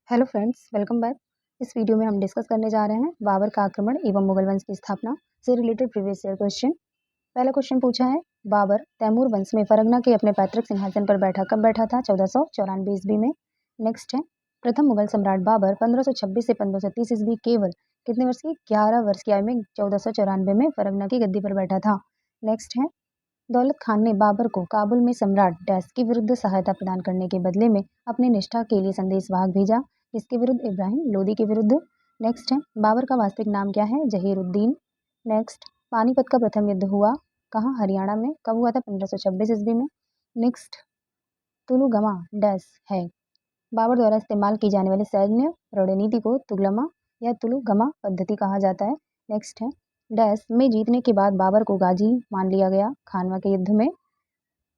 Hello friends, welcome back. इस video में हम डिस्कस करने जा रहे हैं बाबर का आक्रमण एवं मुगल वंश की स्थापना से रिलेटेड प्रीवियस ईयर क्वेश्चन। पहला क्वेश्चन पूछा है, बाबर तैमूर वंश में फरगना के अपने पैतृक सिंहासन पर कब बैठा था? 1494 ईस्वी में। नेक्स्ट है, प्रथम मुगल सम्राट बाबर 1526 से 1530 ईस्वी केवल कितने वर्ष की? 11 वर्ष की आयु में 1494 में फरगना की गद्दी पर बैठा था। नेक्स्ट है, दौलत खान ने बाबर को काबुल में सम्राट डैश के विरुद्ध सहायता प्रदान करने के बदले में अपने निष्ठा के लिए संदेशवाहक भेजा। किसके विरुद्ध? इब्राहिम लोदी के विरुद्ध। नेक्स्ट है, बाबर का वास्तविक नाम क्या है? जहीरुद्दीन। नेक्स्ट, पानीपत का प्रथम युद्ध हुआ कहाँ? हरियाणा में। कब हुआ था? 1526 ईस्वी में। नेक्स्ट, तुलुगमा डैश है? बाबर द्वारा इस्तेमाल की जाने वाली सैन्य रणनीति को तुगलमा या तुलुगमा पद्धति कहा जाता है। नेक्स्ट है, डैश में जीतने के बाद बाबर को गाजी मान लिया गया खानवा के युद्ध में।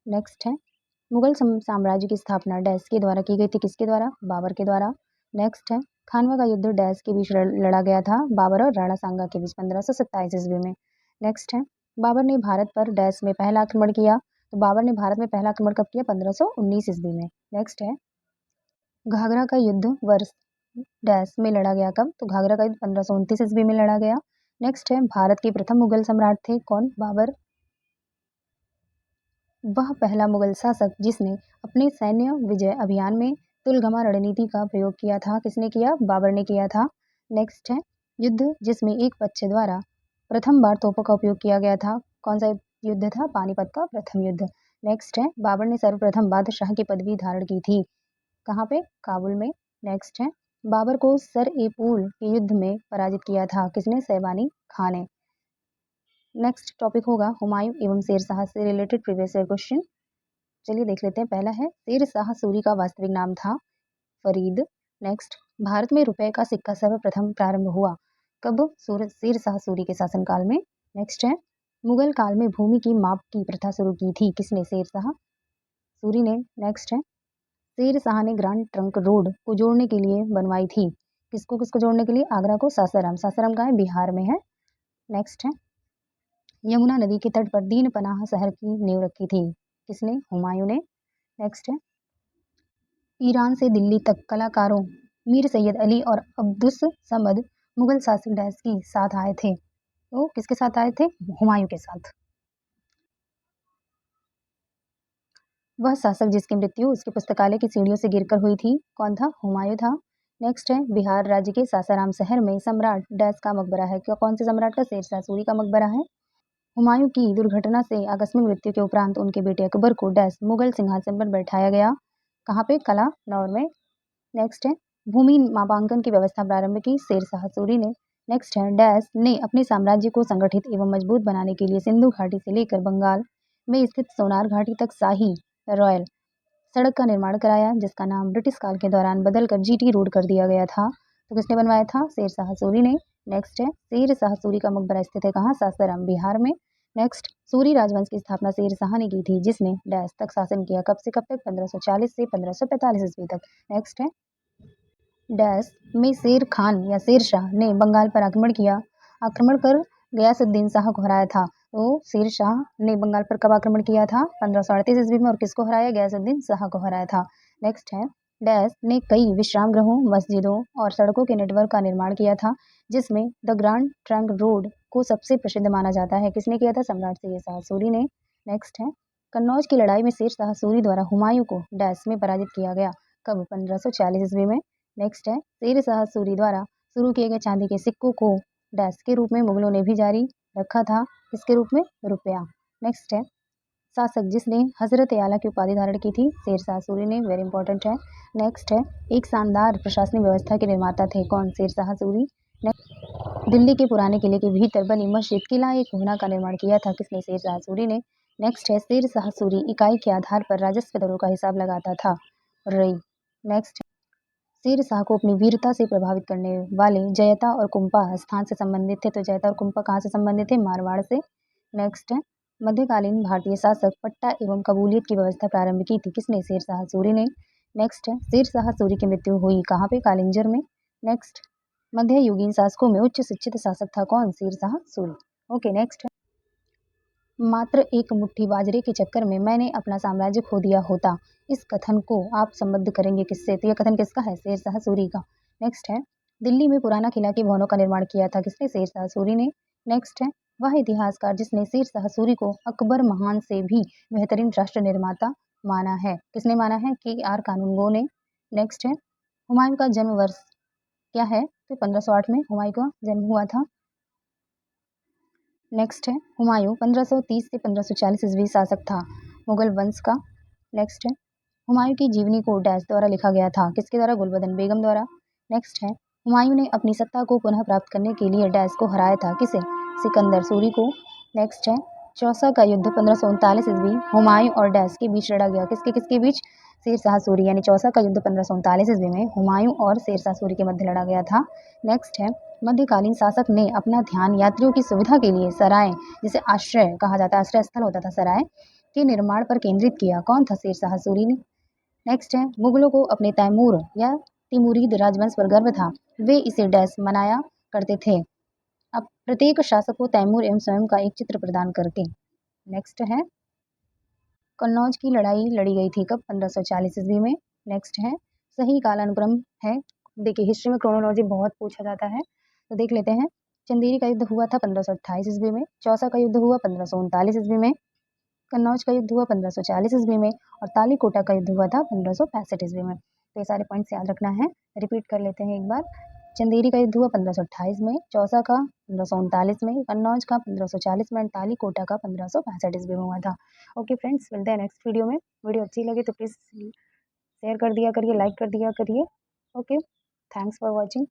नेक्स्ट है, मुगल साम्राज्य की स्थापना डैश के द्वारा की गई थी? किसके द्वारा? बाबर के द्वारा। नेक्स्ट है, खानवा का युद्ध डैश के बीच लड़ा गया था? बाबर और राणा सांगा के बीच 1527 ईस्वी में। नेक्स्ट है, बाबर ने भारत पर डैश में पहला आक्रमण किया? तो बाबर ने भारत में पहला आक्रमण कब किया? 1519 ईस्वी में। नेक्स्ट है, घाघरा का युद्ध वर्ष डैश में लड़ा गया? कब? तो घाघरा का युद्ध 1529 ईस्वी में लड़ा गया। नेक्स्ट है, भारत के प्रथम मुगल सम्राट थे कौन? बाबर। वह पहला मुगल शासक जिसने अपने सैन्य विजय अभियान में तुलगमा रणनीति का प्रयोग किया था। किसने किया? बाबर ने किया था। नेक्स्ट है, युद्ध जिसमें एक पक्ष द्वारा प्रथम बार तोपों का उपयोग किया गया था? कौन सा युद्ध था? पानीपत का प्रथम युद्ध। नेक्स्ट है, बाबर ने सर्वप्रथम बादशाह की पदवी धारण की थी कहाँ पे? काबुल में। नेक्स्ट है, बाबर को सर ए पूल के युद्ध में पराजित किया था? किसने? सैबानी खान ने। नेक्स्ट टॉपिक होगा हुमायूं एवं शेरशाह से रिलेटेड प्रीवियस ईयर क्वेश्चन। चलिए देख लेते हैं। पहला है, शेरशाह सूरी का वास्तविक नाम था फरीद। नेक्स्ट, भारत में रुपए का सिक्का सर्वप्रथम प्रारंभ हुआ कब? शेरशाह सूरी के शासनकाल में। नेक्स्ट है, मुगल काल में भूमि की माप की प्रथा शुरू की थी? किसने? शेरशाह सूरी ने। नेक्स्ट है, शेरशाह ने ग्रांड ट्रंक रोड को जोड़ने के लिए बनवाई थी? किसको किसको जोड़ने के लिए? आगरा को सासाराम। सासाराम कहाँ है? बिहार में है। नेक्स्ट है, यमुना नदी के तट पर दीन पनाह शहर की नींव रखी थी? किसने? हुमायूं ने। नेक्स्ट है, ईरान से दिल्ली तक कलाकारों मीर सैयद अली और अब्दुस समद मुगल शासक डैश के साथ आए थे? तो किसके साथ आए थे? हुमायूं के साथ। वह शासक जिसकी मृत्यु उसके पुस्तकालय की सीढ़ियों से गिरकर हुई थी कौन था? हुमायूं था। नेक्स्ट है, बिहार राज्य के सासाराम शहर में सम्राट डैश का मकबरा है? क्या कौन से सम्राट का? शेरशाह सूरी का मकबरा है। हुमायूं की दुर्घटना से आकस्मिक मृत्यु के उपरांत उनके बेटे अकबर को डैश मुगल सिंहासन पर बैठाया गया? कहाँ पे? कलानौर में। नेक्स्ट है, भूमि मापांकन की व्यवस्था प्रारंभ की? शेरशाह सूरी ने। नेक्स्ट है, डैश ने अपने साम्राज्य को संगठित एवं मजबूत बनाने के लिए सिंधु घाटी से लेकर बंगाल में स्थित सोनार घाटी तक शाही रॉयल सड़क का निर्माण कराया, जिसका नाम ब्रिटिश काल के दौरान बदलकर जीटी रोड कर दिया गया था? तो किसने बनवाया था? शेरशाह सूरी ने। नेक्स्ट है, शेरशाह सूरी का मकबरा स्थित है कहाँ? सासाराम, बिहार में। नेक्स्ट, सूरी राजवंश की स्थापना शेरशाह ने की थी, जिसने डैश तक शासन किया? कब से कब तक? 1540 से 1545 ईस्वी तक। नेक्स्ट है, डैश में शेर खान या शेरशाह ने बंगाल पर आक्रमण किया? आक्रमण कर गयासुद्दीन शाह को हराया था? तो शेरशाह ने बंगाल पर कब आक्रमण किया था? 1538 ईस्वी में। और किसको हराया? गयासुद्दीन शाह को हराया था। नेक्स्ट है, डैश ने कई विश्राम गृहों, मस्जिदों और सड़कों के नेटवर्क का निर्माण किया था, जिसमें द ग्रांड ट्रंक रोड को सबसे प्रसिद्ध माना जाता है? किसने किया था? सम्राट शेरशाह सूरी ने। नेक्स्ट है, कन्नौज की लड़ाई में शेरशाह सूरी द्वारा हुमायूं को डैश में पराजित किया गया? कब? 1540 ईस्वी में। नेक्स्ट है, शेरशाह सूरी द्वारा शुरू किए गए चांदी के सिक्कों को डैश के रूप में मुगलों ने भी जारी रखा था? इसके रूप में? रुपया। नेक्स्ट है, शासक जिसने हजरत आला की उपाधि धारण की थी? शेरशाह सूरी ने। वेरी इंपॉर्टेंट है। नेक्स्ट है, एक शानदार प्रशासनिक व्यवस्था के निर्माता थे कौन? शेरशाह सूरी। दिल्ली के पुराने किले के भीतर बनी मस्जिद किला एक होना का निर्माण किया था? किसने? शेरशाह सूरी ने। नेक्स्ट है, शेरशाह सूरी इकाई के आधार पर राजस्व दरों का हिसाब लगाता था? रई। नेक्स्ट, शेरशाह को अपनी वीरता से प्रभावित करने वाले जयता और कुंपा स्थान से संबंधित थे? तो जयता और कुंपा कहाँ से संबंधित थे? मारवाड़ से। नेक्स्ट है, मध्यकालीन भारतीय शासक पट्टा एवं कबूलियत की व्यवस्था प्रारंभ की थी? किसने? शेरशाह सूरी ने। नेक्स्ट है, शेरशाह सूरी की मृत्यु हुई कहाँ पे? कालिंजर में। नेक्स्ट, मध्ययुगीन शासकों में उच्च शिक्षित शासक था कौन? शेरशाह सूरी। ओके, नेक्स्ट है, मात्र एक मुट्ठी बाजरे के चक्कर में मैंने अपना साम्राज्य खो दिया होता। इस कथन को आप संबद्ध करेंगे किससे? तो यह कथन किसका है? शेरशाह सूरी का। नेक्स्ट है, दिल्ली में पुराना किला के भवनों का निर्माण किया था किसने? शेरशाह सूरी ने। नेक्स्ट है, वह इतिहासकार जिसने शेरशाह सूरी को अकबर महान से भी बेहतरीन राष्ट्र निर्माता माना है, किसने माना है? KR कानूनगो ने। नेक्स्ट है, हुमायूं का जन्म वर्ष क्या है? तो 1508 में हुमायूं का जन्म हुआ था। नेक्स्ट है, हुमायूं 1530 से 1540 ईस्वी शासक था मुगल वंश का। नेक्स्ट है, हुमायूं की जीवनी को डैश द्वारा लिखा गया था, किसके द्वारा? गुलबदन बेगम द्वारा। नेक्स्ट है, हुमायूं ने अपनी सत्ता को पुनः प्राप्त करने के लिए डैश को हराया था, किसे? सिकंदर सूरी को। नेक्स्ट है, चौसा का युद्ध 1539 ईस्वी हुमायूं और डैश के बीच लड़ा गया, किसके किसके बीच? शेरशाह सूरी, यानी चौसा का युद्ध 1539 ईस्वी में हुमायूं और शेरशाह सूरी के मध्य लड़ा गया था। नेक्स्ट है, मध्यकालीन शासक ने अपना ध्यान यात्रियों की सुविधा के लिए सराय, जिसे आश्रय कहा जाता है, आश्रय स्थल होता था सराय, के निर्माण पर केंद्रित किया। कौन था? शेरशाह सूरी ने। नेक्स्ट है, मुगलों को अपने तैमूर या तिमुरीद राजवंश पर गर्व था, वे इसे डैश मनाया करते थे, अब प्रत्येक शासक को तैमूर एवं स्वयं का एक चित्र प्रदान करके। नेक्स्ट है, कन्नौज की लड़ाई लड़ी गई थी कब? 1540 ईस्वी में। नेक्स्ट है, सही कालानुक्रम है, देखिए हिस्ट्री में क्रोनोलॉजी बहुत पूछा जाता है, तो देख लेते हैं। चंदेरी का युद्ध हुआ था 1528 ईस्वी में, चौसा का युद्ध हुआ 1539 ईस्वी में, कन्नौज का युद्ध हुआ 1540 ईस्वी में और तालीकोटा का युद्ध हुआ था 1565 ईस्वी में। तो ये सारे पॉइंट्स याद रखना है। रिपीट कर लेते हैं एक बार। चंदेरी का युद्ध हुआ 1528 में, चौसा का 1539 में, कन्नौज का 1540 में, तालीकोटा का 1565 ईस्वी में हुआ था। ओके फ्रेंड्स, मिलते हैं नेक्स्ट वीडियो में। वीडियो अच्छी लगे तो प्लीज़ शेयर कर दिया करिए, लाइक कर दिया करिए। Okay, thanks for watching.